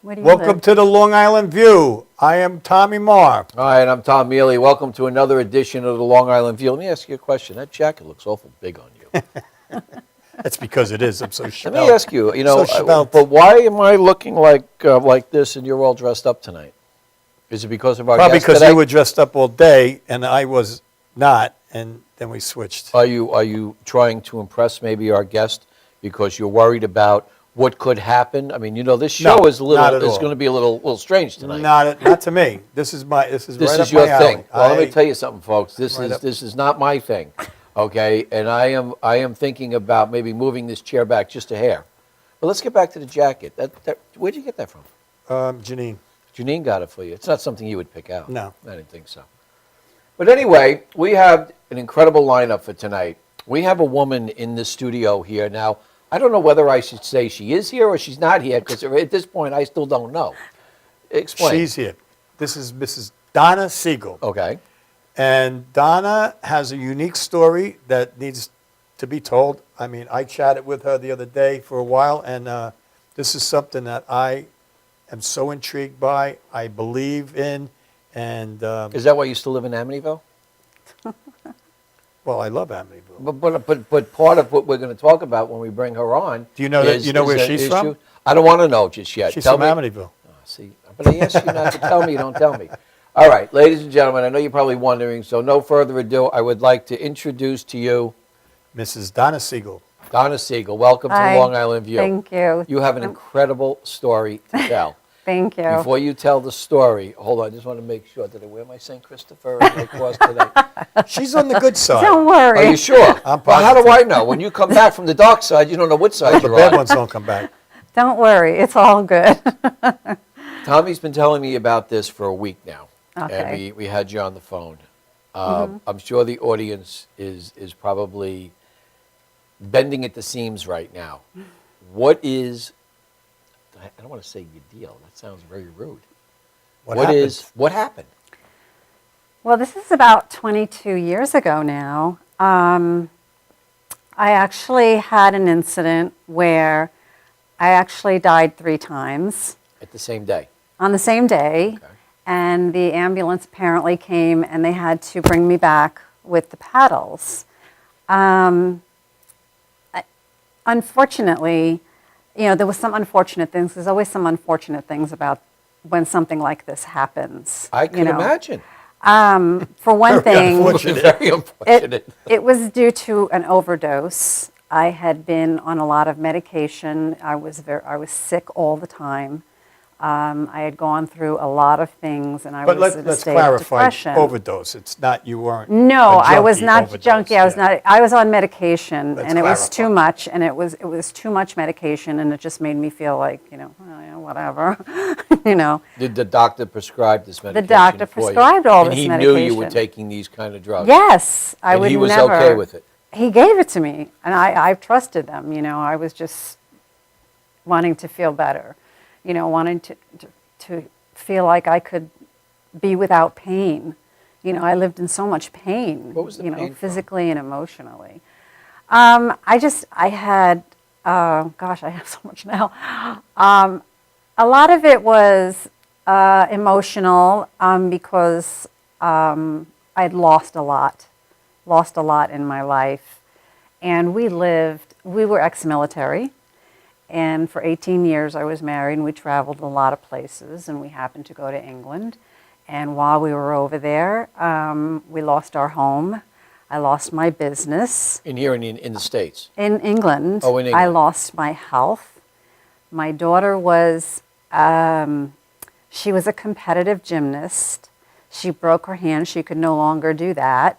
Where do you Welcome live? to the Long Island View. I am Tommy Marr. All right, I'm Tom Mealy. Welcome to another edition of the Long Island View. Let me ask you a question. That jacket looks awful big on you. That's because it is. I'm so Let svelte. me ask you, So svelte. but why am I looking like this and you're all dressed up tonight? Is it because of our Probably guest because today? you were dressed up all day and I was not, and then we switched. Are you trying to impress maybe our guest because you're worried about what could happen? I mean, you know, this show No, is not at all. going to be a little strange tonight. Not to me. This is right This up is your my alley. thing. Well, let me tell you something, folks. This Right up. is not my thing, okay? And I am thinking about maybe moving this chair back just a hair. But let's get back to the jacket. Where'd you get that from? Janine. Janine got it for you. It's not something you would pick out. No. I didn't think so. But anyway, we have an incredible lineup for tonight. We have a woman in the studio here now. I don't know whether I should say she is here or she's not here because at this point I still don't know. Explain. She's here. This is Mrs. Donna Siegel. Okay. And Donna has a unique story that needs to be told. I mean, I chatted with her the other day for a while, and this is something that I am so intrigued by, I believe in, and, Is that why you still live in Amityville? well, I love Amityville. But part of what we're going to talk about when we bring her on. Do you know that? You know where an she's from? issue- I don't want to know just yet. She's Tell from me. Amityville. Oh, see, but I ask you not to tell me. You don't tell me. All right, ladies and gentlemen, I know you're probably wondering. So no further ado, I would like to introduce to you Mrs. Donna Siegel. Donna Siegel. Welcome to Hi. the Long Island View. Thank you. You have an incredible story to tell. Thank you. Before you tell the story, hold on. I just want to make sure that I wear my St. Christopher cross today. She's on the good side. Don't Are worry. you sure? I'm Well, how do positive. I know? When you come back from the dark side, you don't know which side The you're bad on. ones don't come back. Don't worry. It's all good. Tommy's been telling me about this for a week now, Okay. and we had you on the phone. I'm sure the audience is probably bending at the seams right now. What is, I don't want to say your deal. That sounds very rude. What happened? What happened? Well, this is about 22 years ago now. I actually had an incident where I actually died 3 times At the same day. on the same day. Okay. And the ambulance apparently came and they had to bring me back with the paddles. Unfortunately, there was some unfortunate things. There's always some unfortunate things about when something like this happens. I can imagine. For one thing, unfortunate. Very unfortunate. it was due to an overdose. I had been on a lot of medication. I was sick all the time. I had gone through a lot of things, and I But was in a let's state of clarify, depression. overdose. It's not, you weren't No, a I was junkie not overdose, junkie. I was on medication, Let's and it was clarify. too much, and it was too much medication, and it just made me feel like, well, yeah, whatever, Did the doctor prescribe this medication doctor for you? prescribed all this And he knew you were medication. taking these kind of drugs? Yes, I And would he was never. okay with it? He gave it to me, and I trusted them. I was just wanting to feel better, wanting to feel like I could be without pain. I lived in so much pain. What was the pain from? physically and emotionally. I had, gosh, I have so much now. A lot of it was emotional because I'd lost a lot in my life. And we were ex-military. And for 18 years I was married, and we traveled a lot of places, and we happened to go to England. And while we were over there, we lost our home. I lost my business. In the States? In England, Oh, in I England. lost my health. My daughter was, she was a competitive gymnast. She broke her hand. She could no longer do that.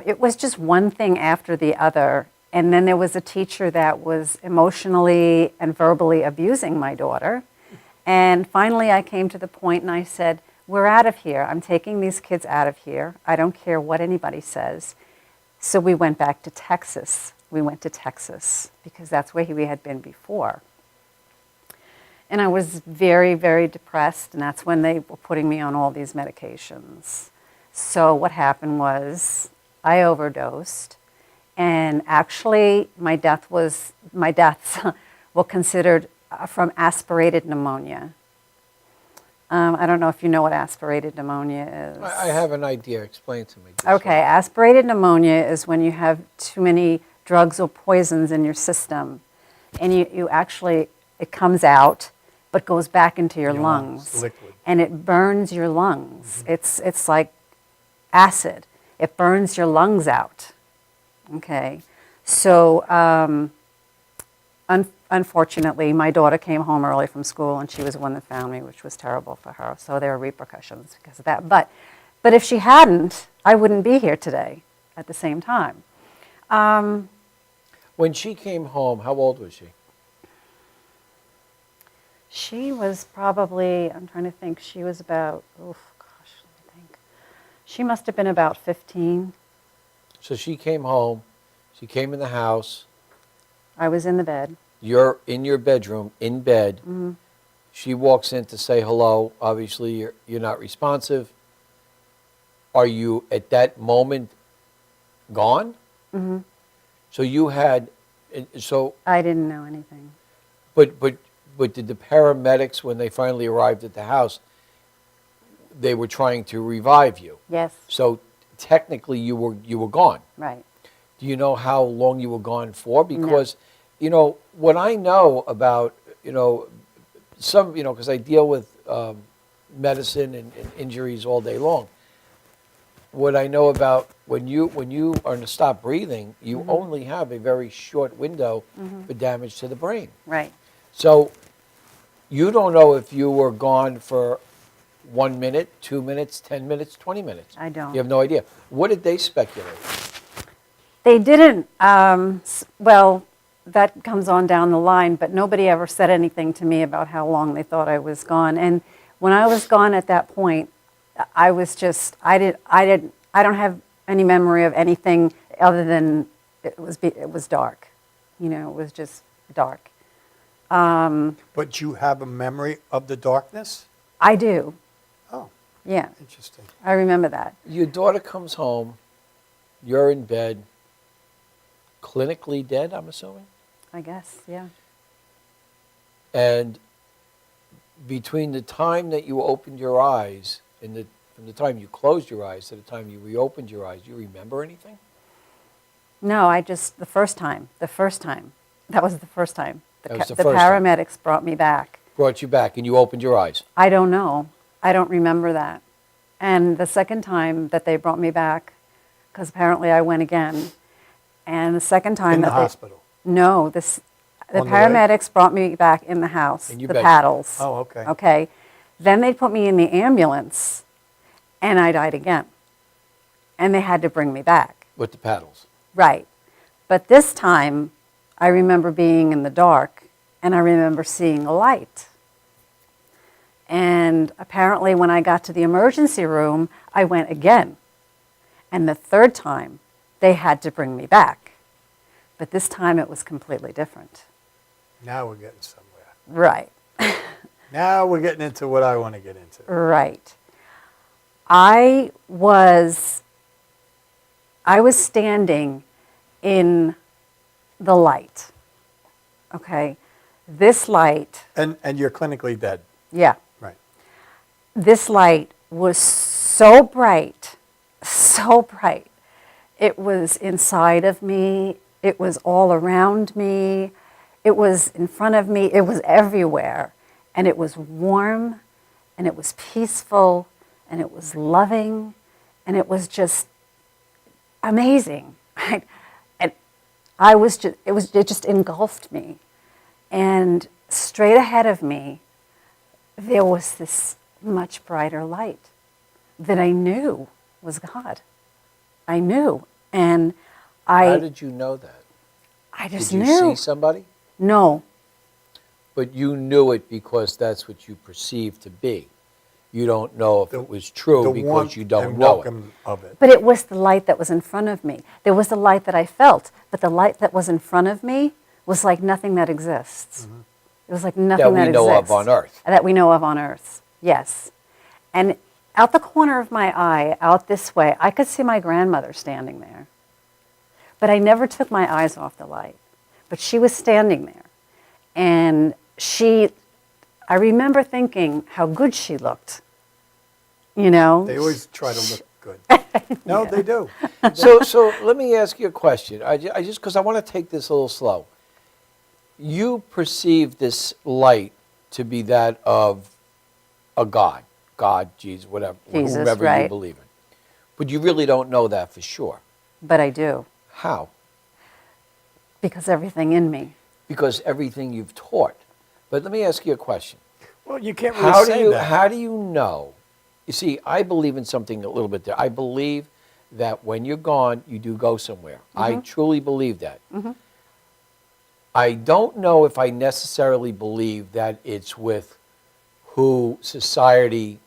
It was just one thing after the other. And then there was a teacher that was emotionally and verbally abusing my daughter. And finally I came to the point and I said, we're out of here. I'm taking these kids out of here. I don't care what anybody says. So we went back to Texas. We went to Texas because that's where we had been before. And I was very, very depressed, and that's when they were putting me on all these medications. So what happened was I overdosed, and actually my deaths were considered from aspirated pneumonia. I don't know if you know what aspirated pneumonia is. I have an idea. Explain to me. just Okay, aspirated pneumonia is when you have too many drugs or poisons in your system, and you actually, it comes out, but goes back into your Your lungs, lungs. liquid. And it burns your lungs. It's like acid. It burns your lungs out. Okay, so unfortunately, my daughter came home early from school, and she was the one that found me, which was terrible for her. So there are repercussions because of that. But if she hadn't, I wouldn't be here today at the same time. When she came home, how old was she? She was probably, I'm trying to think, she was about, oh gosh, let me think. She must have been about 15. So she came home. She came in the house. I was in the bed. You're in your bedroom, in bed. Mm-hmm. She walks in to say hello. Obviously, you're not responsive. Are you, at that moment, gone? Mm-hmm. So you had, so, I didn't know anything. but did the paramedics, when they finally arrived at the house, they were trying to revive you? Yes, So technically, you were gone. right. Do you know how long you were gone for? Because, you know, what I know about, you know, some, you know, because I deal with medicine and injuries all day long. What I know about when you are to stop breathing, you only have a very short window for damage to the brain. Right. So you don't know if you were gone for 1 minute, 2 minutes, 10 minutes, 20 minutes. I don't. You have no idea. What did they speculate? They didn't, well, that comes on down the line, but nobody ever said anything to me about how long they thought I was gone. And when I was gone at that point, I was just, I don't have any memory of anything other than it was dark. You know, it was just dark. But you have a memory of the darkness? I do, Oh, yeah, interesting. I remember that. Your daughter comes home, you're in bed, clinically dead, I'm assuming? I guess, yeah. And between the time that you opened your eyes and from the time you closed your eyes to the time you reopened your eyes, do you remember anything? No, the first time, that was the first time. That was the The first time. paramedics brought me back. Brought you back and you opened your eyes. I don't know. I don't remember that. And the second time that they brought me back, because apparently I went again, and the second time In the that they, hospital? no, the On the way? paramedics brought me back in the house, In your the bedroom. paddles. Oh, okay. Okay. Then they put me in the ambulance, and I died again. And they had to bring me back. With the paddles. Right. But this time, I remember being in the dark, and I remember seeing a light. And apparently, when I got to the emergency room, I went again. And the third time, they had to bring me back. But this time, it was completely different. Now we're getting somewhere. Right. Now we're getting into what I want to get into. Right. I was standing in the light. Okay. This light, And you're clinically dead. yeah. Right. This light was so bright, so bright. It was inside of me. It was all around me. It was in front of me. It was everywhere. And it was warm, and it was peaceful, and it was loving, and it was just amazing. Right? And it just engulfed me. And straight ahead of me, there was this much brighter light that I knew was God. I knew. And How did you know that? I just Did you knew. see somebody? No, But you knew it because that's what you perceived to be. You don't know if it was true The because warmth you don't and know it. welcome of it. but it was the light that was in front of me. There was the light that I felt, but the light that was in front of me was like nothing that exists. It was like nothing That we that know of exists. on Earth. That we know of on Earth, yes. And out the corner of my eye, out this way, I could see my grandmother standing there. But I never took my eyes off the light. But she was standing there. And I remember thinking how good she looked, you know? They always try to look good. No, they do. So let me ask you a question. I just because I want to take this a little slow. You perceive this light to be that of a God, Jesus, whatever, Jesus, whomever you right. believe in. But you really don't know that for sure. But I do, How? because everything in me. Because everything you've taught. But let me ask you a question. Well, you can't really say that. How do you know? You see, I believe in something a little bit there. I believe that when you're gone, you do go somewhere. I truly believe that. I don't know if I necessarily believe that it's with who society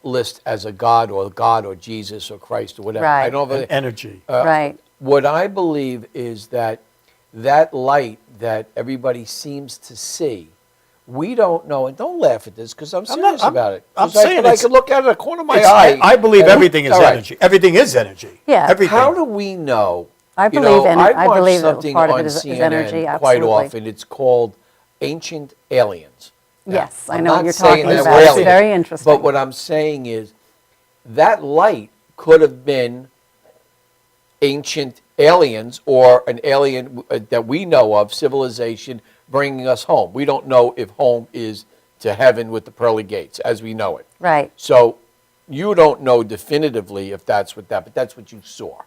lists as a God or Jesus or Christ or whatever. Right. I don't know. An energy. Right. What I believe is that light that everybody seems to see, we don't know, and don't laugh at this because I'm serious about it. I'm 'Cause saying I could look at it a corner of my It's- eye. I believe and- everything is all right. energy. Everything is energy. Yeah. Everything. How do we know? I You believe know, in- I I watch believe that something part of on it is CNN energy, quite absolutely. often. It's called Ancient Aliens. Yes, I I'm know what not you're saying talking that about. we're It's aliens, very interesting. But what I'm saying is that light could have been ancient aliens or an alien that we know of, civilization, bringing us home. We don't know if home is to heaven with the pearly gates as we know it. Right. So you don't know definitively if that's what that, but that's what you saw.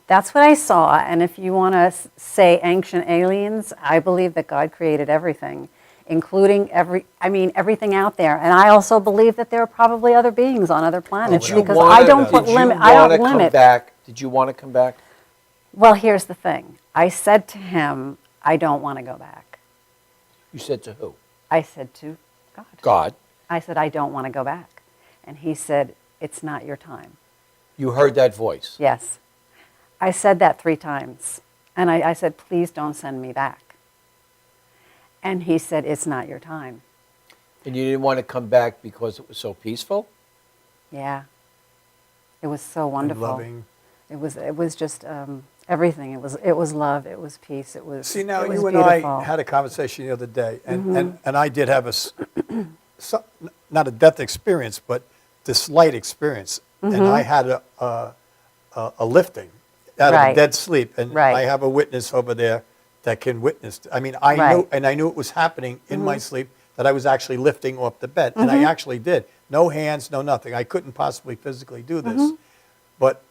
That's what I saw, and if you want to say ancient aliens, I believe that God created everything, including everything out there. And I also believe that there are probably other beings on other planets Did you because wanna- I don't put Did you limit. I wanna don't come limit. back? Did you want to come back? Well, here's the thing. I said to him, I don't want to go back. You said to who? I said to God. God. I said, I don't want to go back. And he said, it's not your time. You heard that voice. Yes. I said that 3 times. And I said, please don't send me back. And he said, it's not your time. And you didn't want to come back because it was so peaceful? Yeah. It was so And wonderful. loving. It was just everything. It was love. It was peace. It was. See, now it was you and beautiful. I had a conversation the other day, and I did have not a death experience, but this light experience. And I had a lifting out of Right. a dead sleep. And Right. I have a witness over there that can witness. I mean, I Right. knew it was happening in my sleep, that I was actually lifting off the bed. And I actually did. No hands, no nothing. I couldn't possibly physically do this. But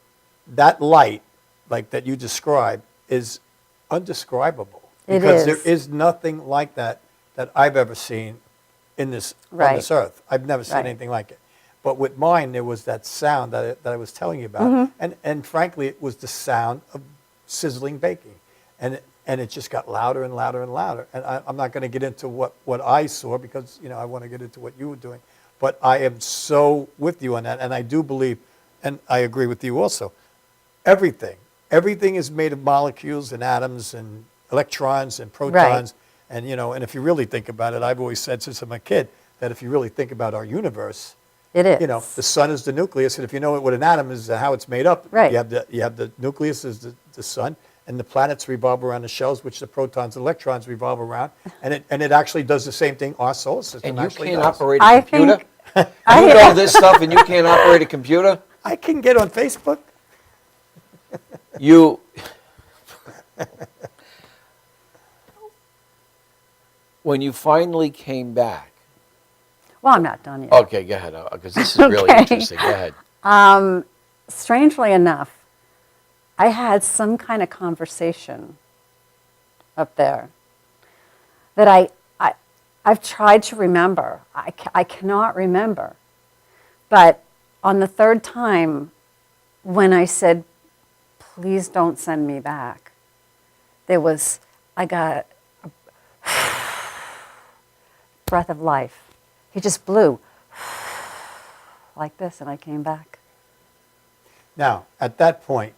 that light, like that you described, is undescribable. It Because there is. is nothing like that I've ever seen on this Right. earth. I've never seen Right. anything like it. But with mine, there was that sound that I was telling you about. Mm-hmm. And frankly, it was the sound of sizzling baking. And it just got louder and louder and louder. And I'm not going to get into what I saw because, I want to get into what you were doing. But I am so with you on that. And I do believe, and I agree with you also, everything is made of molecules and atoms and electrons and protons. And, and if you really think about it, I've always said since I'm a kid that if you really think about our universe, It is. the sun is the nucleus, and if you know what an atom is, how it's made up, Right. you have the nucleus is the sun, and the planets revolve around the shells, which the protons and electrons revolve around, and it actually does the same thing our solar system And you actually can't does. operate a I computer? think- You know this stuff and you can't operate a computer? I can get on Facebook. You. When you finally came back. Well, I'm not done yet. Okay, go ahead, because this is really Okay. interesting. Go ahead. Strangely enough, I had some kind of conversation up there that I've tried to remember. I cannot remember. But on the 3rd time, when I said, please don't send me back, I got a breath of life. He just blew like this, and I came back. Now, at that point,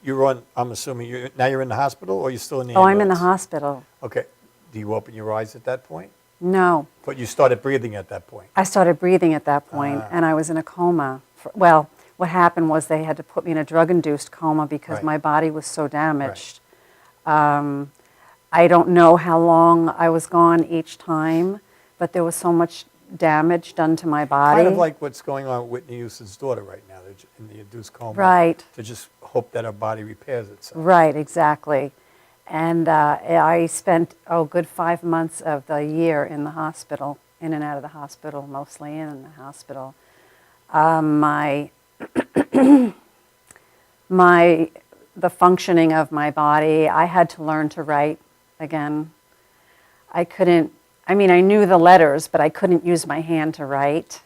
I'm assuming now you're in the hospital, or you're still in the Oh, I'm in the ambulance? hospital. Okay. Do you open your eyes at that point? No. But you started breathing at that point. I started breathing at that point, and I was in a coma. What happened was they had to put me in a drug-induced coma because Right. my body was so damaged. I don't know how long I was gone each time, but there was so much damage done to my body. Kind of like what's going on with Whitney Houston's daughter right now, they're in the induced coma. Right. To just hope that her body repairs itself. Right, exactly. And I spent, good 5 months of the year in the hospital, in and out of the hospital, mostly in the hospital. The functioning of my body, I had to learn to write again. I knew the letters, but I couldn't use my hand to write.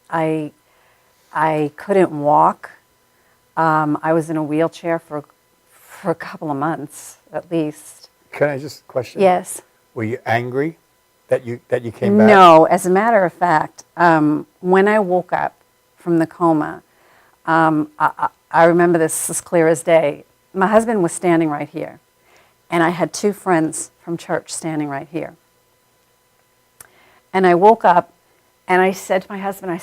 I couldn't walk. I was in a wheelchair for a couple of months, at least. Can I just question? Yes. Were you angry that you came back? No, as a matter of fact, when I woke up from the coma, I remember this as clear as day. My husband was standing right here, and I had 2 friends from church standing right here. And I woke up, and I said to my husband,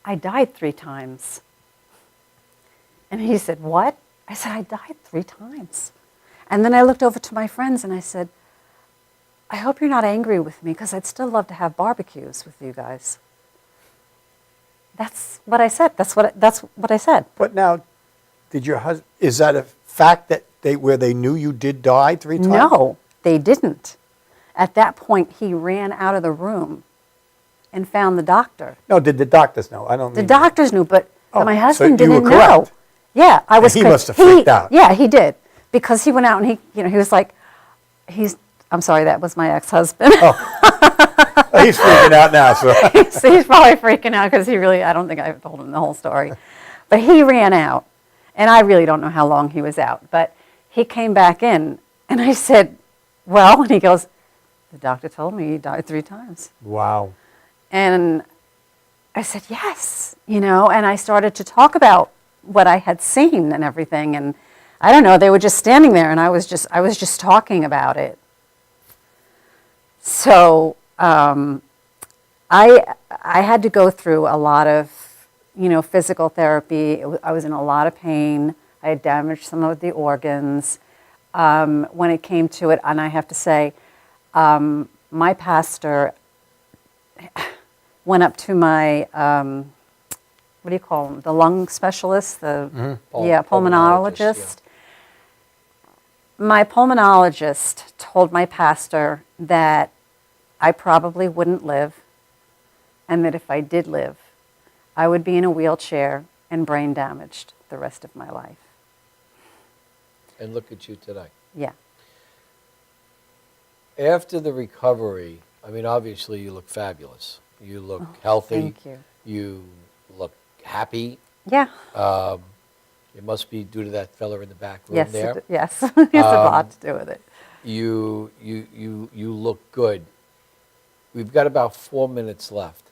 I died 3 times. And he said, what? I said, I died 3 times. And then I looked over to my friends, and I said, I hope you're not angry with me, because I'd still love to have barbecues with you guys. That's what I said. That's what I said. But now, did your husband, is that a fact that where they knew you did die 3 times? No, they didn't. At that point, he ran out of the room and found the doctor. No, did the doctors know? I don't The mean. doctors knew, but Oh, my so husband you were didn't know. correct. Yeah, I was. he must have freaked out. Yeah, he did, because he went out and he was like, I'm sorry, that was my ex-husband. He's freaking out now, so. So he's probably freaking out because I don't think I told him the whole story. But he ran out, and I really don't know how long he was out. But he came back in, and I said, well, and he goes, the doctor told me he died 3 times. Wow. And I said, yes, and I started to talk about what I had seen and everything. And I don't know, they were just standing there, and I was just talking about it. So I had to go through a lot of, physical therapy. I was in a lot of pain. I had damaged some of the organs. When it came to it, and I have to say, my pastor went up to my, what do you call him, the lung specialist, pulmonologist. My pulmonologist told my pastor that I probably wouldn't live, and that if I did live, I would be in a wheelchair and brain damaged the rest of my life. And look at you today. Yeah. After the recovery, I mean, obviously you look fabulous. You look healthy. Thank you. You look happy. Yeah. It must be due to that fella in the back room Yes. there. Yes. It has a lot to do with it. You look good. We've got about 4 minutes left.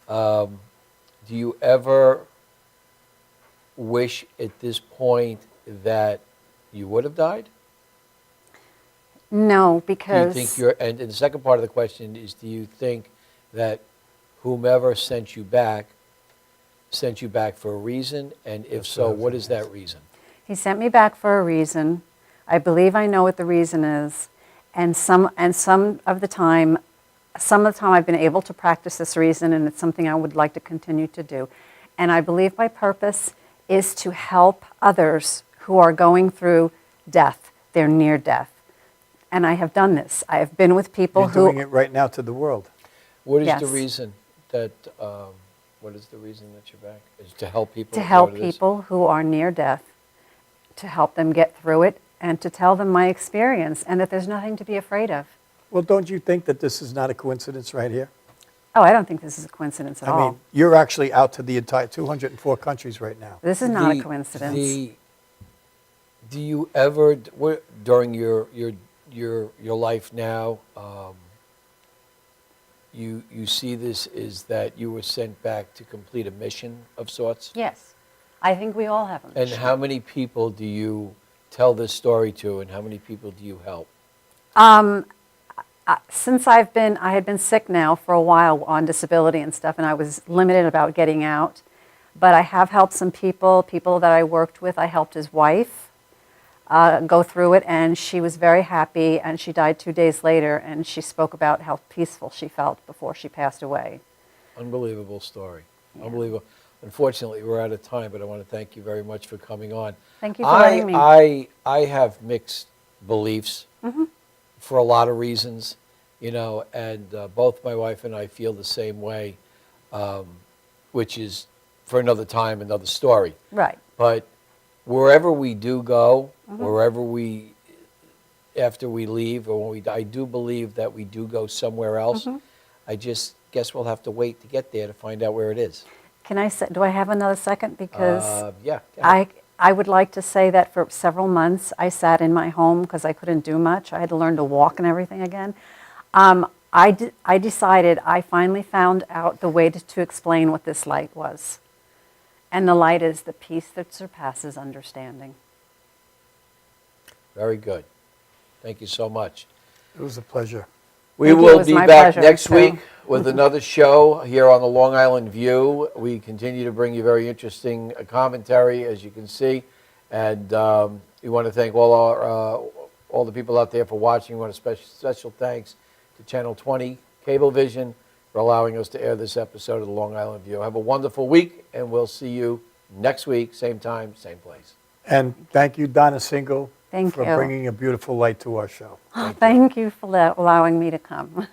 Do you ever wish at this point that you would have died? No, Do because you think and the second part of the question is, do you think that whomever sent you back for a reason? And if That's so, what I was what gonna is that ask. reason? he sent me back for a reason. I believe I know what the reason is, and some of the time I've been able to practice this reason, and it's something I would like to continue to do. And I believe my purpose is to help others who are going through death. They're near death. And I have done this. I have been with people You're doing it right now to the world. What is Yes. the reason that you're back? Is to help people? to Is that help what it is? people who are near death, to help them get through it, and to tell them my experience, and that there's nothing to be afraid of. Well, don't you think that this is not a coincidence right here? Oh, I don't think this is a coincidence at I all. mean, you're actually out to the entire 204 countries right now. This is not a The- coincidence. Do you ever, during your life now, you see this is that you were sent back to complete a mission of sorts? Yes, I think we all have them. And how many people do you tell this story to, and how many people do you help? Since I had been sick now for a while on disability and stuff, and I was limited about getting out, but I have helped some people that I worked with. I helped his wife. go through it, and she was very happy, and she died 2 days later, and she spoke about how peaceful she felt before she passed away. Unbelievable story. Unbelievable. Unfortunately, we're out of time, but I want to thank you very much for coming on. Thank you for letting me. I have mixed beliefs for a lot of reasons, you know, and both my wife and I feel the same way, which is for another time, another story. Right. But wherever we do go, wherever we, after we leave, or when we, I do believe that we do go somewhere else. I just guess we'll have to wait to get there to find out where it is. Can I say, do I have another second? Because Yeah. go ahead. I would like to say that for several months I sat in my home because I couldn't do much. I had to learn to walk and everything again. I decided, I finally found out the way to explain what this light was. And the light is the peace that surpasses understanding. Very good. Thank you so much. It was a pleasure. We Thank you. It will was be my back pleasure, next too. week with another show here on the Long Island View. We continue to bring you very interesting commentary, as you can see, and we want to thank all the people out there for watching. We want a special thanks to Channel 20 Cablevision for allowing us to air this episode of the Long Island View. Have a wonderful week, and we'll see you next week, same time, same place. And thank you, Donna Single, Thank for you. bringing a beautiful light to our show. Thank you for allowing me to come.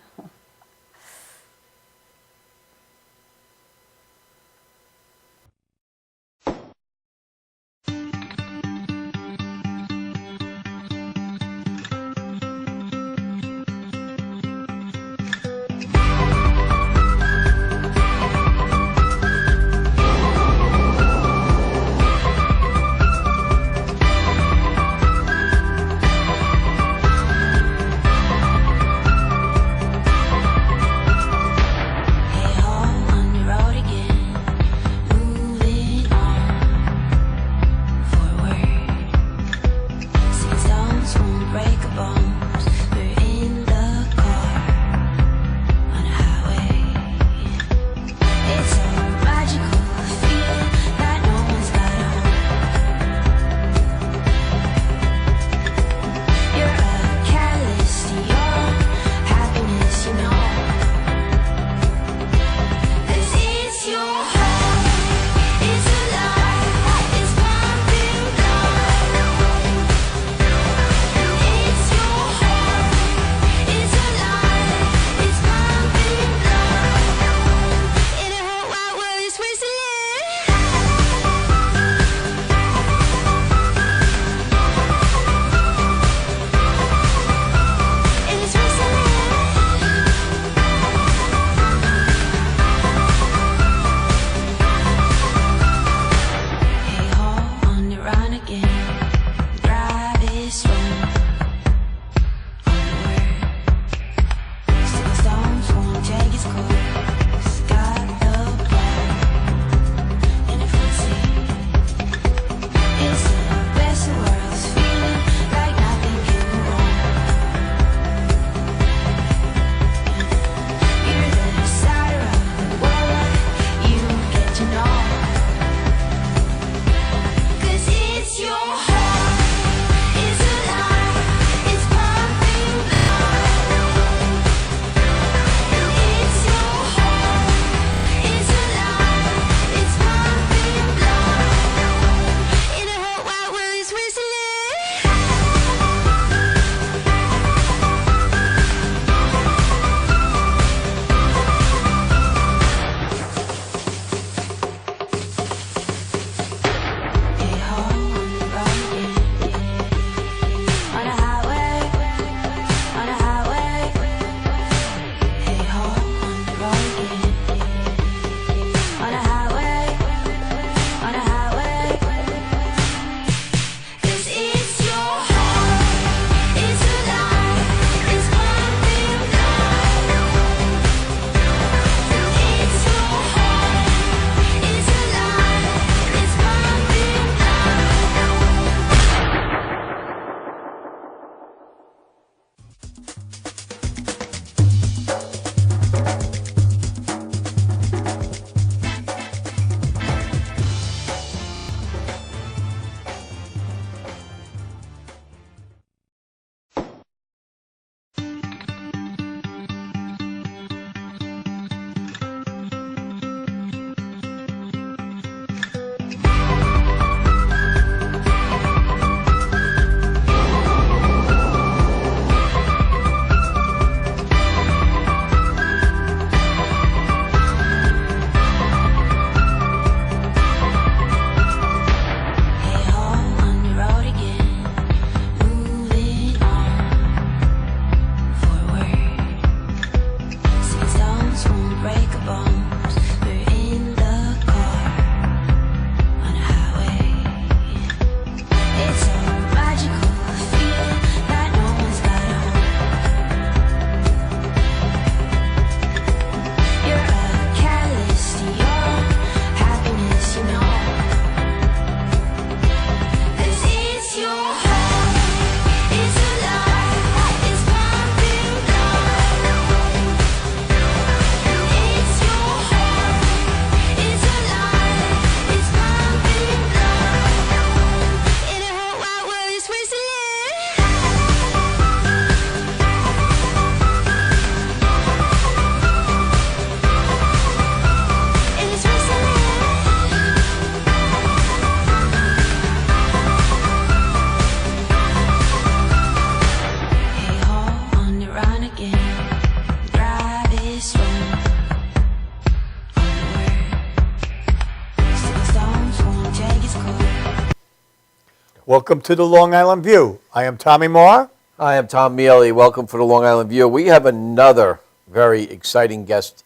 Welcome to the Long Island View. I am Tommy Marr. Hi, I'm Tom Mealy. Welcome for the Long Island View. We have another very exciting guest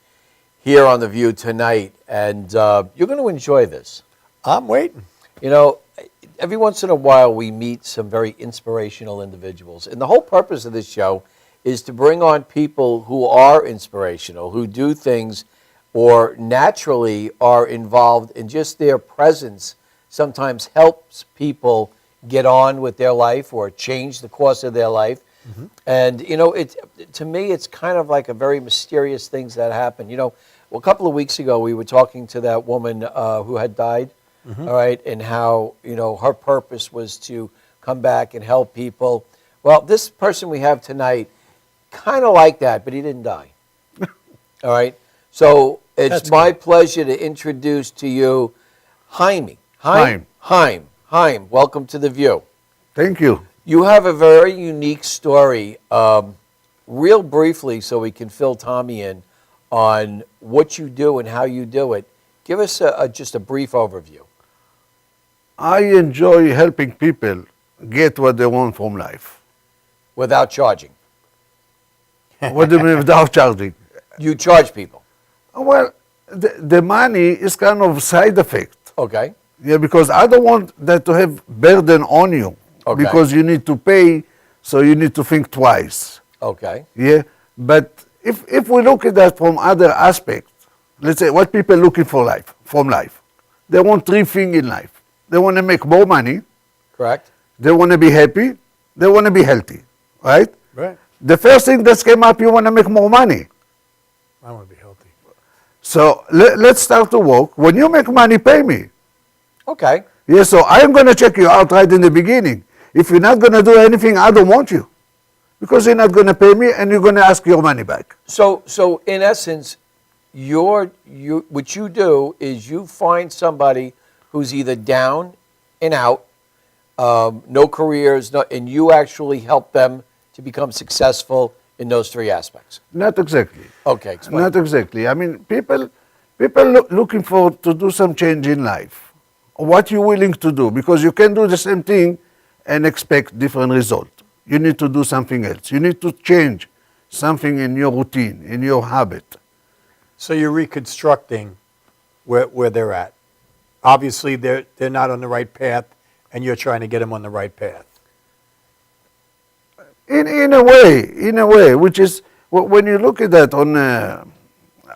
here on The View tonight, and you're going to enjoy this. I'm waiting. You know, every once in a while we meet some very inspirational individuals, and the whole purpose of this show is to bring on people who are inspirational, who do things or naturally are involved in just their presence sometimes helps people get on with their life or change the course of their life. Mm-hmm. And, you know, to me, it's kind of like a very mysterious things that happen. You know, a couple of weeks ago, we were talking to that woman who had died, all right, and how, you know, her purpose was to come back and help people. Well, this person we have tonight, kind of like that, but he didn't die. All right? So it's That's my pleasure to introduce to you Jaime. Jaime, welcome to The View. Thank you. You have a very unique story. Real briefly, so we can fill Tommy in on what you do and how you do it. Give us just a brief overview. I enjoy helping people get what they want from life. Without charging. What do you mean without charging? You charge people. Well, the money is kind of side effect. Okay. Yeah, because I don't want that to have burden on you. Okay. Because you need to pay, so you need to think twice. Okay. Yeah, but if we look at that from other aspects, let's say what people looking for from life, they want three things in life. They want to make more money. Correct. They want to be happy. They want to be healthy, right? Right. The first thing that came up, you want to make more money. I want to be healthy. So let's start to work. When you make money, pay me. Okay. Yeah, so I'm going to check you out right in the beginning. If you're not going to do anything, I don't want you. Because you're not going to pay me and you're going to ask your money back. So in essence, what you do is you find somebody who's either down and out, no careers, and you actually help them to become successful in those three aspects. Not exactly. Okay, explain. Not exactly. I mean, people looking for to do some change in life. What you're willing to do, because you can do the same thing and expect different result. You need to do something else. You need to change something in your routine, in your habit. So you're reconstructing where they're at. Obviously, they're not on the right path, and you're trying to get them on the right path. In a way, which is when you look at that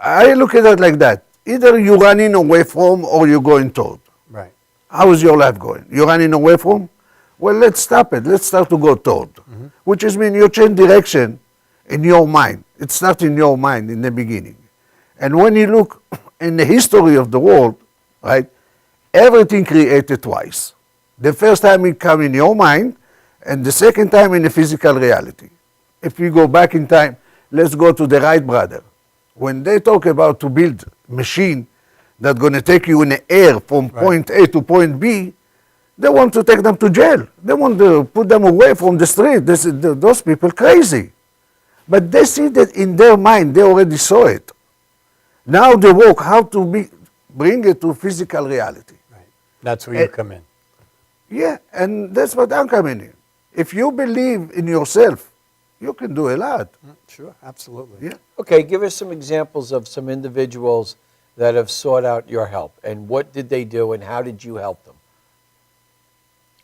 I look at that like that. Either you're running away from or you're going toward. Right. How is your life going? You're running away from? Well, let's stop it. Let's start to go toward. Which is mean you change direction in your mind. It starts in your mind in the beginning. And when you look in the history of the world, right, everything created twice. The first time it come in your mind, and the second time in the physical reality. If we go back in time, let's go to the Wright brother. When they talk about to build machine that's going to take you in the air from point A to point B, they want to take them to jail. They want to put them away from the street. Those people crazy. But they see that in their mind, they already saw it. Now they work how to bring it to physical reality. Right. That's where you come in. Yeah, and that's what I'm coming in. If you believe in yourself, you can do a lot. Sure, absolutely. Yeah. Okay, give us some examples of some individuals that have sought out your help, and what did they do, and how did you help them?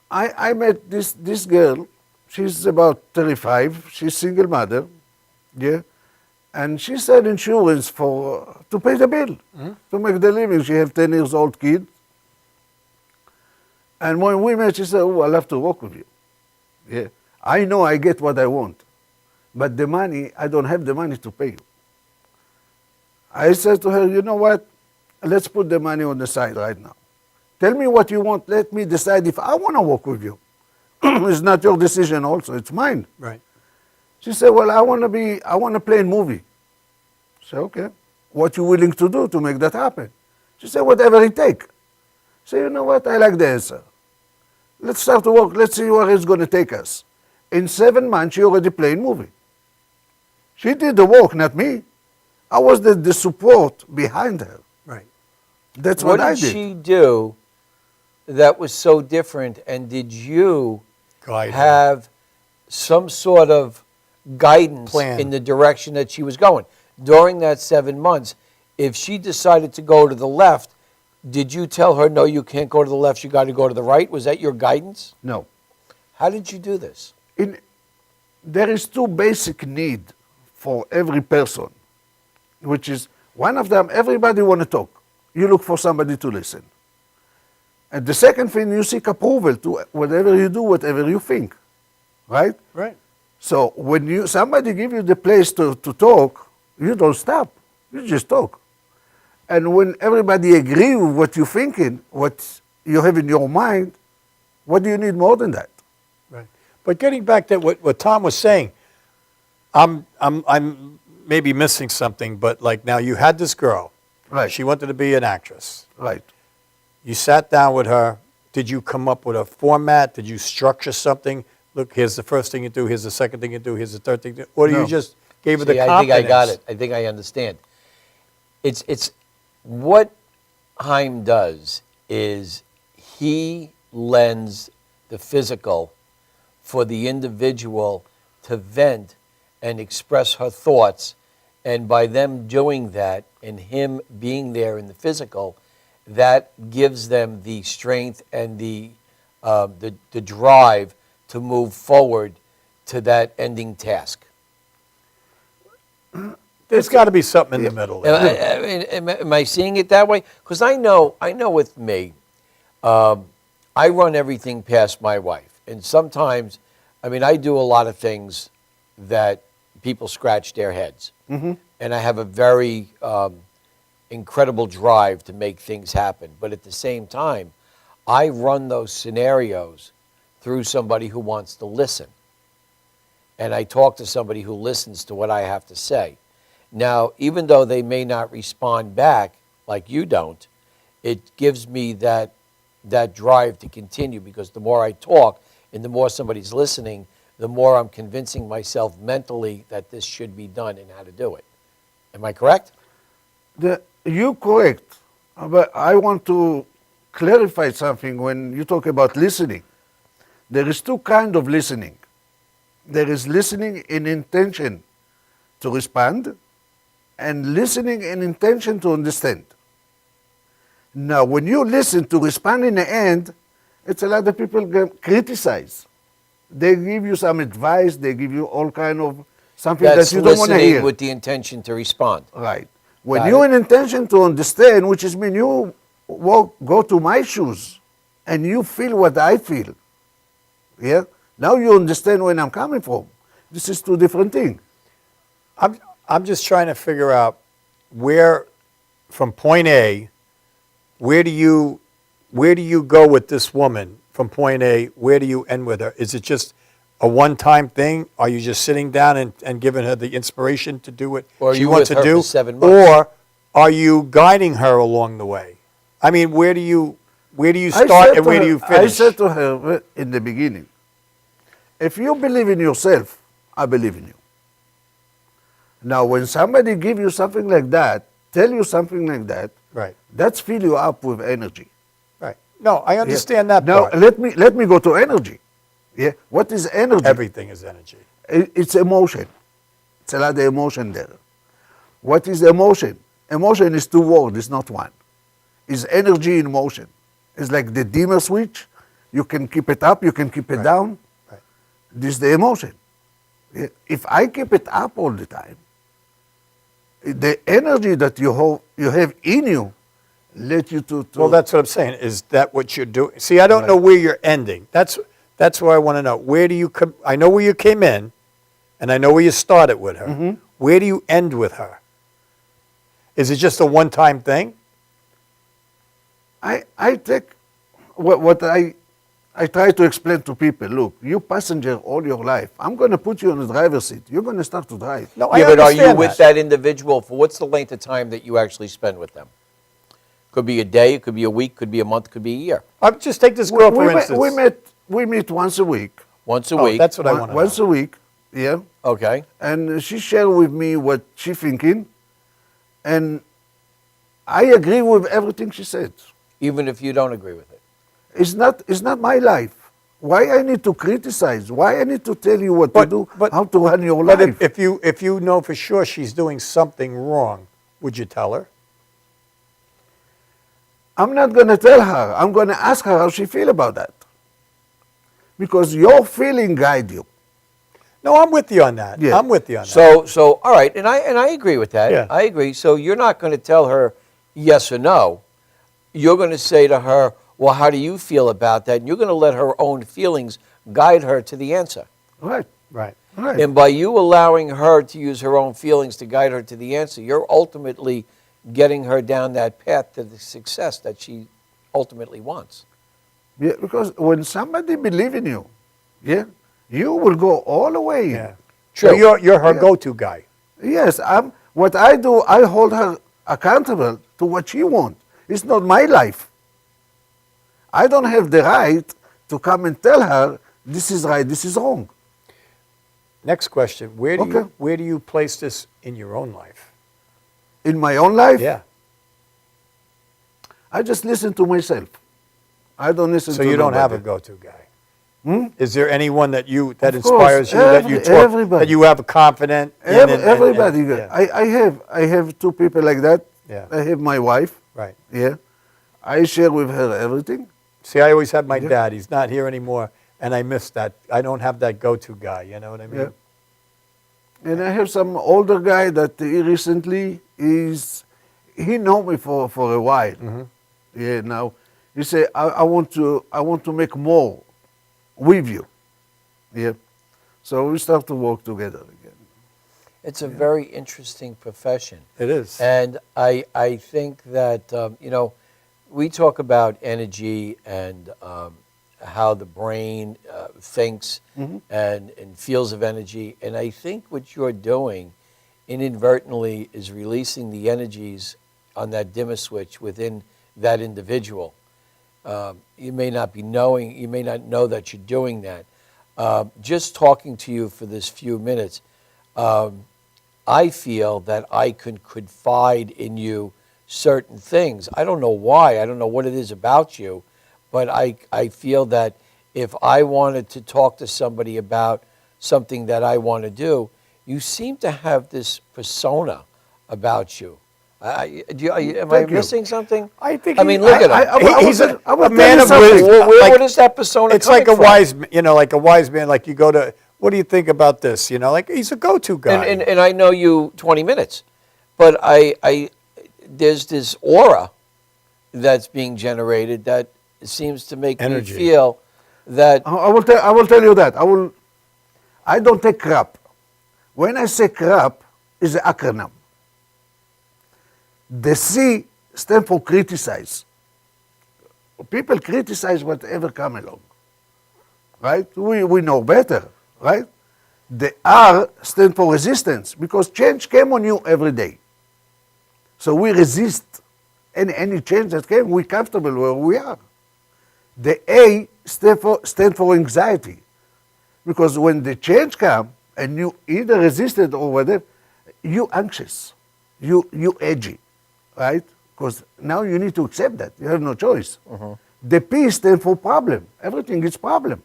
I met this girl. She's about 35. She's single mother. Yeah. And she said insurance to pay the bill, to make the living. She have 10 years old kid. And when we met, she said, "Oh, I love to work with you. Yeah. I know I get what I want, but the money, I don't have the money to pay you." I said to her, "You know what? Let's put the money on the side right now. Tell me what you want. Let me decide if I want to work with you. It's not your decision also, it's mine." Right. She said, "Well, I want to play in movie." I said, "Okay. What you willing to do to make that happen?" She said, "Whatever it take." I said, "You know what? I like the answer. Let's start to work. Let's see where it's going to take us." In 7 months, she already playing movie. She did the work, not me. I was the support behind her. Right. That's what I did did. she do that was so different? And did you Guide her. have some sort of guidance Plan. in the direction that she was going? During that 7 months, if she decided to go to the left, did you tell her, no, you can't go to the left, you got to go to the right? Was that your guidance? No. How did you do this? There is two basic need for every person, which is one of them, everybody want to talk. You look for somebody to listen. And the second thing, you seek approval to whatever you do, whatever you think, right? Right. So when somebody give you the place to talk, you don't stop. You just talk. And when everybody agree with what you're thinking, what you have in your mind, what do you need more than that? Right. But getting back to what Tom was saying, I'm maybe missing something, but like now you had this girl. Right. She wanted to be an actress. Right. You sat down with her. Did you come up with a format? Did you structure something? Look, here's the first thing you do. Here's the second thing you do. Here's the third thing. Or do No. you just gave her the See, I confidence? think I got it. I think I understand. It's what Haim does is he lends the physical for the individual to vent and express her thoughts, and by them doing that and him being there in the physical, that gives them the strength and the drive to move forward to that ending task. There's got to be something in the middle. there. Am I seeing it that way? Because I know with me, I run everything past my wife. And sometimes, I do a lot of things that people scratch their heads. Mm-hmm. And I have a very incredible drive to make things happen. But at the same time, I run those scenarios through somebody who wants to listen. And I talk to somebody who listens to what I have to say. Now, even though they may not respond back like you don't, it gives me that drive to continue, because the more I talk and the more somebody's listening, the more I'm convincing myself mentally that this should be done and how to do it. Am I correct? You're correct. But I want to clarify something when you talk about listening. There is two kinds of listening. There is listening in intention to respond, and listening in intention to understand. Now, when you listen to respond in the end, it's a lot of people criticize. They give you some advice, they give you all kind of something That's that you don't want to listening hear. with the intention to respond. Right. When Got you it. in intention to understand, which is mean you go to my shoes and you feel what I feel. Yeah? Now you understand where I'm coming from. This is two different things. I'm just trying to figure out where, from point A, where do you go with this woman from point A? Where do you end with her? Is it just a one-time thing? Are you just sitting down and giving her the inspiration to do what Or are she you wants with to her do? for 7 months? Or are you guiding her along the way? I mean, where do you I start said and to where do her- you finish? I said to her in the beginning, if you believe in yourself, I believe in you. Now, when somebody give you something like that, tell you something like that, Right, that's fill you up with energy. right. No, I Yeah. understand that Now, part. let me go to energy. Yeah, what is energy? Everything is energy. It's emotion. It's a lot of emotion there. What is emotion? Emotion is two words, it's not one. It's energy in motion. It's like the dimmer switch. You can keep it up, you can keep it Right. down. Right. This is the emotion. Yeah, if I keep it up all the time, the energy that you have in you let you to Well, that's what I'm saying. Is that what you're doing? See, I don't know where you're ending. That's what I want to know. Where do you come? I know where you came in, and I know where you started with her. Mm-hmm. Where do you end with her? Is it just a one-time thing? I take what I try to explain to people. Look, you passenger all your life. I'm going to put you in the driver's seat. You're going to start to drive. No, I Yeah, but are you understand with that individual for what's the length of time that you actually spend with them? Could be a day, it could be a week, could be a month, could be a year. Just take this girl, for instance. We meet once a week. Once a Oh, week. that's what I want to know. Once a week, yeah. Okay. And she shared with me what she thinking, and I agree with everything she said. Even if you don't agree with it. it's not my life. Why I need to criticize? Why I need to tell you what to do, how to run your But life? if you know for sure she's doing something wrong, would you tell her? I'm not going to tell her. I'm going to ask her how she feel about that. Because your feeling guide you. No, I'm with you on that. Yeah. I'm with you on that. So all right, and I agree with that. Yeah. I agree. So you're not going to tell her yes or no. You're going to say to her, well, how do you feel about that? And you're going to let her own feelings guide her to the answer. Right. Right. Right. And by you allowing her to use her own feelings to guide her to the answer, you're ultimately getting her down that path to the success that she ultimately wants. Yeah, because when somebody believe in you, yeah, you will go all the way. Yeah. True. So you're her Yeah. go-to guy. Yes, what I do, I hold her accountable to what she wants. It's not my life. I don't have the right to come and tell her this is right, this is wrong. Next question: Okay. where do you place this in your own life? In my own life, Yeah. I just listen to myself. I don't listen So to you don't have a nobody. go-to guy. Hmm? Is there anyone that Of inspires course, you, that you talk, everybody. that you have a confident in? Everybody. Yeah. I have two people like that. Yeah. I have my wife. Right. Yeah. I share with her everything. See, I always had my Yeah. dad. He's not here anymore, and I miss that. I don't have that go-to guy. You know what I mean? Yeah. And I have some older guy that he recently he know me for a while. Mm-hmm. Yeah. Now he say I want to make more with you. Yeah. So we start to work together again. It's a very interesting profession. It is. And I think that, we talk about energy and how the brain thinks and feels of energy. And I think what you're doing inadvertently is releasing the energies on that dimmer switch within that individual. You may not know that you're doing that. Just talking to you for this few minutes, I feel that I can confide in you certain things. I don't know why. I don't know what it is about you, but I feel that if I wanted to talk to somebody about something that I want to do, you seem to have this persona about you. Am I Thank you. missing something? I think. I mean, look at him. He's a I will man tell of you something. wisdom. What is that persona It's coming like a from? wise, like a wise man. Like you go to, what do you think about this? Like he's a go-to guy. And I know you 20 minutes, but there's this aura that's being generated that seems to make Energy. me feel that I will tell you that. I don't take crap. When I say crap, it's an acronym. The C stands for criticize. People criticize whatever come along, right? We know better, right? The R stands for resistance because change came on you every day. So we resist any change that came. We're comfortable where we are. The A stands for anxiety because when the change comes and you either resist it or whatever, you anxious, you edgy, right? Because now you need to accept that. You have no choice. The P stands for problem. Everything is problem.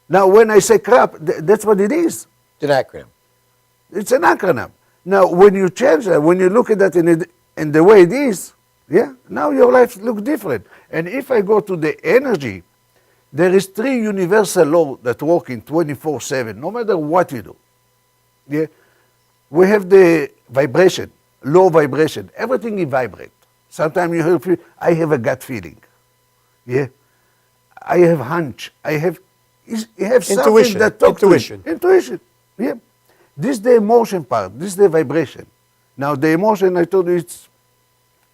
Now, when I say crap, that's what it is. it's an acronym. It's an acronym. Now, when you change that, when you look at that in the way it is, yeah, now your life looks different. And if I go to the energy, there is 3 universal laws that work in 24/7, no matter what you do. Yeah, we have the vibration, low vibration. Everything is vibrate. Sometimes you have, I have a gut feeling. Yeah, I have hunch. I have something Intuition. that talks to Intuition. you. Intuition. Yeah. This is the emotion part. This is the vibration. Now the emotion, I told you, it's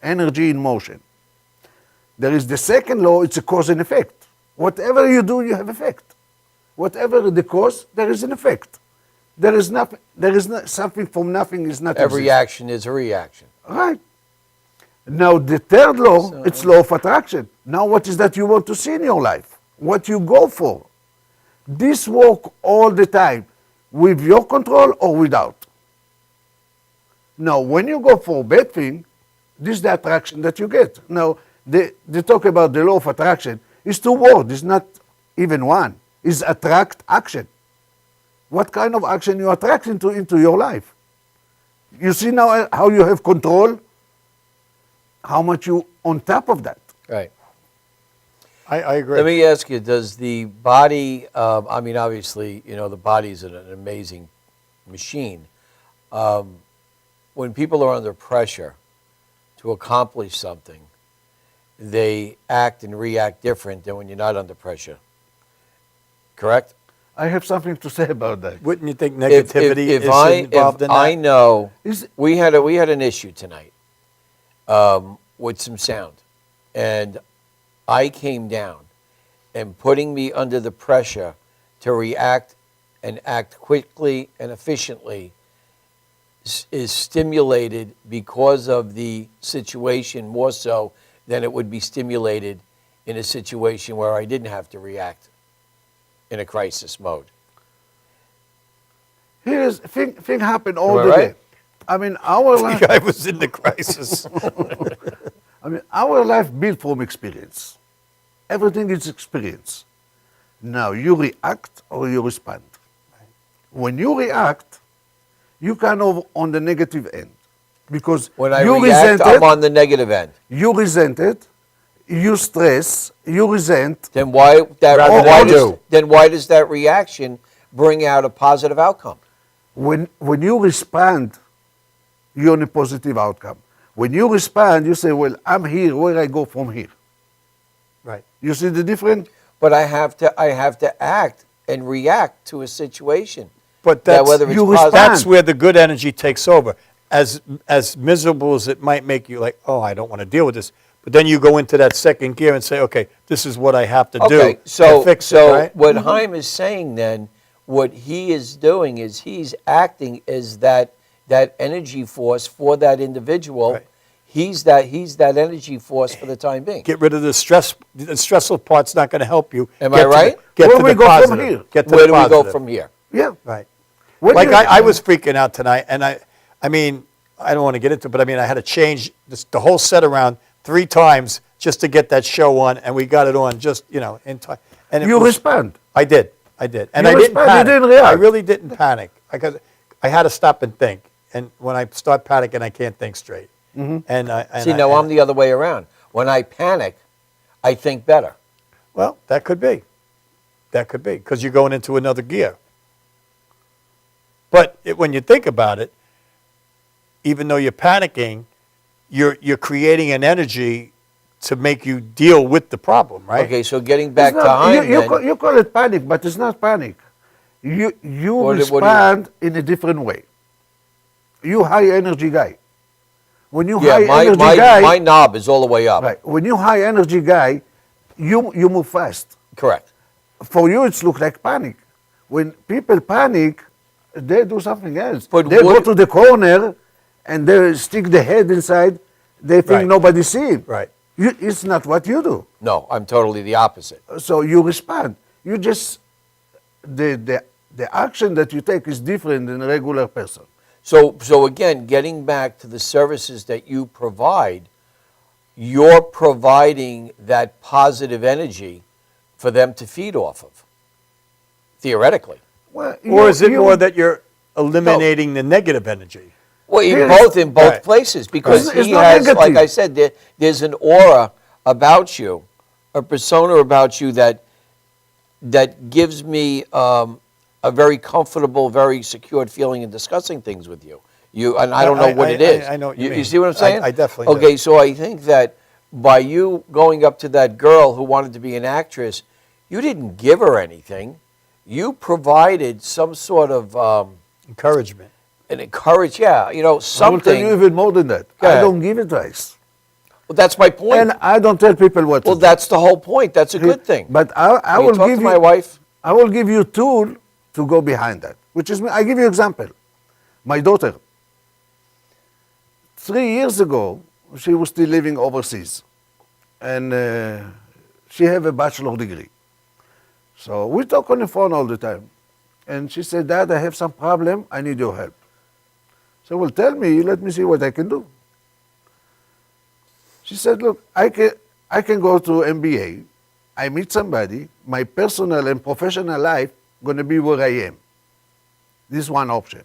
energy in motion. There is the second law, it's a cause and effect. Whatever you do, you have effect. Whatever the cause, there is an effect. There is something from nothing is not Every exist. action is a reaction. Right. Now the third law, it's law of attraction. Now what is that you want to see in your life? What you go for? This work all the time, with your control or without. Now when you go for bad thing, this is the attraction that you get. Now they talk about the law of attraction. It's two words. It's not even one. It's attract action. What kind of action you attract into your life? You see now how you have control, how much you on top of that. Right. I agree. Let me ask you, does the body, I mean, obviously, the body is an amazing machine. When people are under pressure to accomplish something, they act and react different than when you're not under pressure. Correct? I have something to say about that. Wouldn't you think negativity is involved in that? I know, Is- we had an issue tonight with some sound, and I came down, and putting me under the pressure to react and act quickly and efficiently is stimulated because of the situation more so than it would be stimulated in a situation where I didn't have to react in a crisis mode. Here's thing happen all Am I the right? day. I mean, our life. I was in the crisis. Our life built from experience. Everything is experience. Now you react or you respond. When you react, you kind of on the negative end because When I you react, resent I'm it. on the negative end. You resent it. You stress. You resent. Then why Rather than do. why does that reaction bring out a positive outcome? When you respond, you're in a positive outcome. When you respond, you say, "Well, I'm here. Where I go from here?" Right. You see the difference? But I have to act and react to a situation. But That that's, whether it's you positive, that's where the good energy takes over. As miserable as it might make you, like, oh, I don't want to deal with this. But then you go into that second gear and say, okay, this is what I have to do to fix it, right? what Chaim is saying then, what he is doing is he's acting as that energy force for that individual. Right. He's that energy force for the time being. Get rid of the stress. The stressful part's not going to help you. Am Get I to right? the- Get Where to we the go from positive. here? Get to Where the do we go positive. from here? Yeah. Right. When Like you- I was freaking out tonight, and I mean, I don't want to get into it, but I mean, I had to change the whole set around 3 times just to get that show on, and we got it on just, in time. And it You was- respond. I did. And You I didn't respond, you panic. didn't react. I really didn't panic because I had to stop and think. And when I start panicking, I can't think straight. Mm-hmm. And See, now I'm the other way around. When I panic, I think better. well, that could be. That could be because you're going into another gear. But when you think about it, even though you're panicking, you're creating an energy to make you deal with the problem, right? Okay, so getting back It's to not- Chaim you, then, you call it panic, but it's not panic. You What do you- respond in a different way. You high energy guy. When you yeah, high my, energy my, guy, my knob is all the way up. right? When you high energy guy, you move fast. Correct. For you, it's look like panic. When people panic, they do something else. But they go what- to the corner and they stick the head inside. They think Right. nobody see him. Right. It's not what you do. No, I'm totally the opposite. So you respond. You just the action that you take is different than a regular person. So again, getting back to the services that you provide, you're providing that positive energy for them to feed off of, theoretically. Well, Or is it more that you're eliminating the negative energy? Well, Here's- in both Right. places, because It's he not has, like negative. I said, there's an aura about you, a persona about you that gives me a very comfortable, very secured feeling in discussing things with you. And I don't know what it is. I know what you You mean. see what I'm saying? I definitely do. Okay, so I think that by you going up to that girl who wanted to be an actress, you didn't give her anything. You provided some sort of Encouragement. an encourage, yeah, I will tell you something. even more than that. Go I ahead. don't give advice, Well, that's my point. and I don't tell people what Well, to that's the whole point. That's a do. good thing. But I When you will talk give to you my wife. I will give you a tool to go behind that. Which is, I give you example. My daughter. 3 years ago, she was still living overseas, and she have a bachelor degree. So we talk on the phone all the time, and she said, "Dad, I have some problem. I need your help." So, well, tell me. Let me see what I can do. She said, "Look, I can go to MBA, I meet somebody, my personal and professional life going to be where I am. This is one option.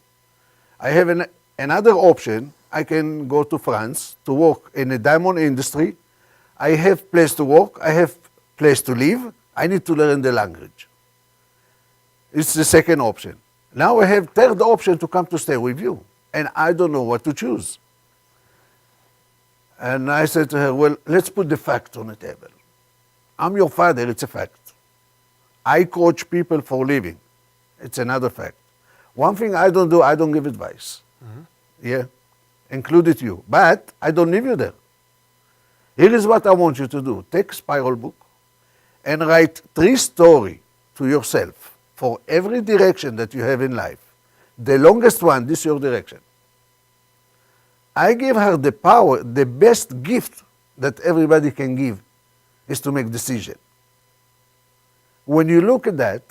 I have another option. I can go to France to work in the diamond industry. I have place to work. I have place to live. I need to learn the language. It's the second option. Now I have third option to come to stay with you, and I don't know what to choose. And I said to her, well, let's put the fact on the table. I'm your father, it's a fact. I coach people for a living. It's another fact. One thing I don't do, I don't give advice. Yeah, included you. But I don't leave you there. Here is what I want you to do. Take a spiral book and write 3 stories to yourself for every direction that you have in life. The longest one, this is your direction. I give her the power, the best gift that everybody can give is to make decision. When you look at that,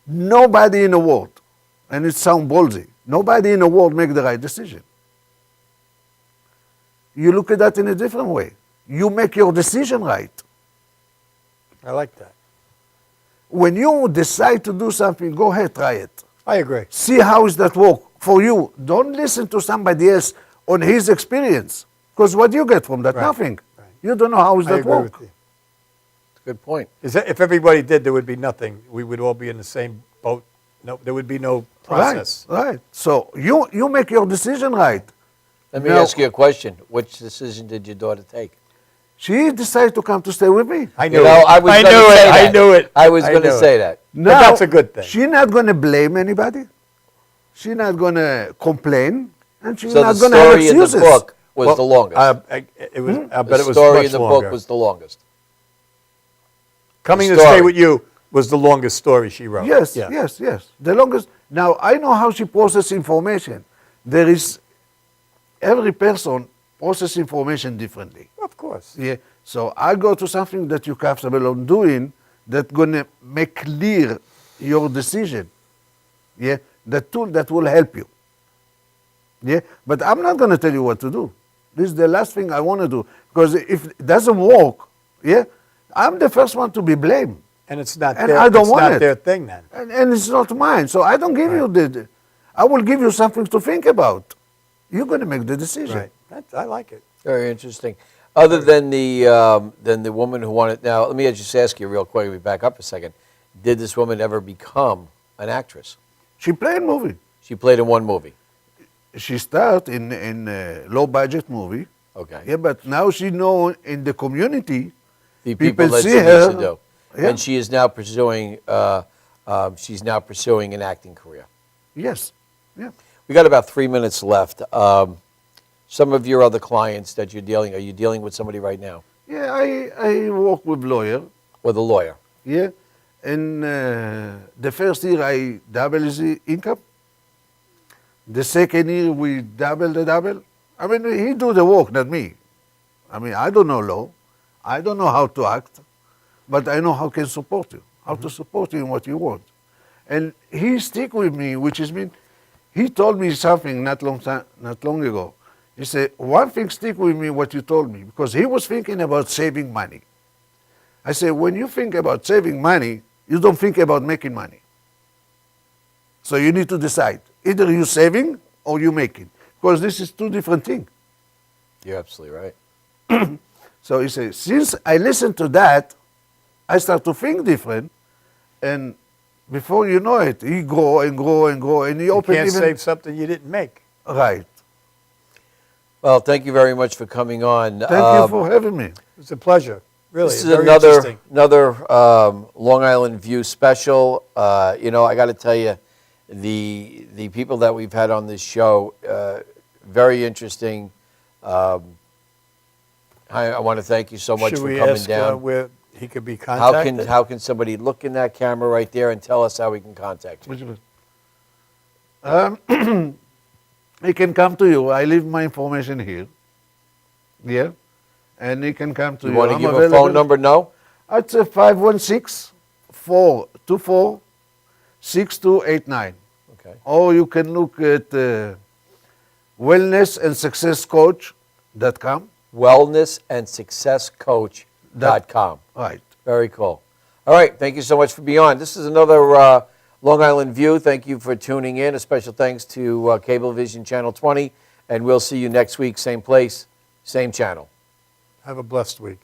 nobody in the world, and it sounds ballsy, nobody in the world make the right decision. You look at that in a different way. You make your decision right. I like that. When you decide to do something, go ahead, try it. I agree. See how is that work for you. Don't listen to somebody else on his experience. Because what do you get from that? Right, Nothing. right. You don't know how is I that agree work. with you. Good point. If everybody did, there would be nothing. We would all be in the same boat. No, there would be no process. Right. So you make your decision right. Let me Now- ask you a question. Which decision did your daughter take? She decided to come to stay with me. I knew You know, it. I was I gonna knew say it. I that. knew it. I was going knew to it. say that. But that's a good thing. She's not going to blame anybody. She's not going to complain. And she's So not the going to have story in the excuses. book was Well, the longest. It was. I bet The it was story much in the longer. book was the longest. Coming the to stay story. with you was the longest story she wrote. Yes, Yeah. yes. The longest. Now, I know how she processes information. There is, every person processes information differently. Of course. Yeah. So I go to something that you're comfortable on doing that's going to make clear your decision. Yeah. The tool that will help you. Yeah. But I'm not going to tell you what to do. This is the last thing I want to do. Because if it doesn't work, yeah, I'm the first one to be blamed. And it's not And their, I don't it's want not it. their thing then. And it's not mine. So I don't give you I will give you something to think about. You're going to make the decision. Right. I like it. Very interesting. Other than the woman who wanted, now let me just ask you real quick. We back up a second. Did this woman ever become an actress? She played movie. She played in one movie. She started in a low budget movie. Okay. Yeah, but now she know in the community. The People that see she used her. to do. Yeah. And she is now pursuing. An acting career. Yes. Yeah. We got about 3 minutes left. Some of your other clients that you're dealing, are you dealing with somebody right now? Yeah, I work with lawyer. With a lawyer? Yeah. And the first year I double his income. The second year we double the double. I mean, he do the work, not me. I mean, I don't know law. I don't know how to act. But I know how can support you, how to support you in what you want. And he stick with me, which is mean, he told me something not long ago. He said, one thing stick with me, what you told me, because he was thinking about saving money. I said, when you think about saving money, you don't think about making money. So you need to decide, either you saving or you making, because this is 2 different things. You're absolutely right. So he said, since I listened to that, I start to think different, and before you know it, he grow and grow and grow, and he You open can't even save something you didn't make. right. Well, thank you very much for coming on. Thank you for having me. It's a pleasure. Really, This is very another interesting. Long Island View special. I got to tell you, the people that we've had on this show, very interesting. I want to thank you so much Should for we coming ask down. where he could be contacted? How can somebody look in that camera right there and tell us how we can contact you? He can come to you. I leave my information here. Yeah. And he can come to you. You want to I'm give a available. phone number? No? It's 516-424-6289. Okay. Or you can look at wellnessandsuccesscoach.com. wellnessandsuccesscoach.com. Right. Very cool. All right. Thank you so much for being on. This is another Long Island View. Thank you for tuning in. A special thanks to Cablevision Channel 20. And we'll see you next week, same place, same channel. Have a blessed week.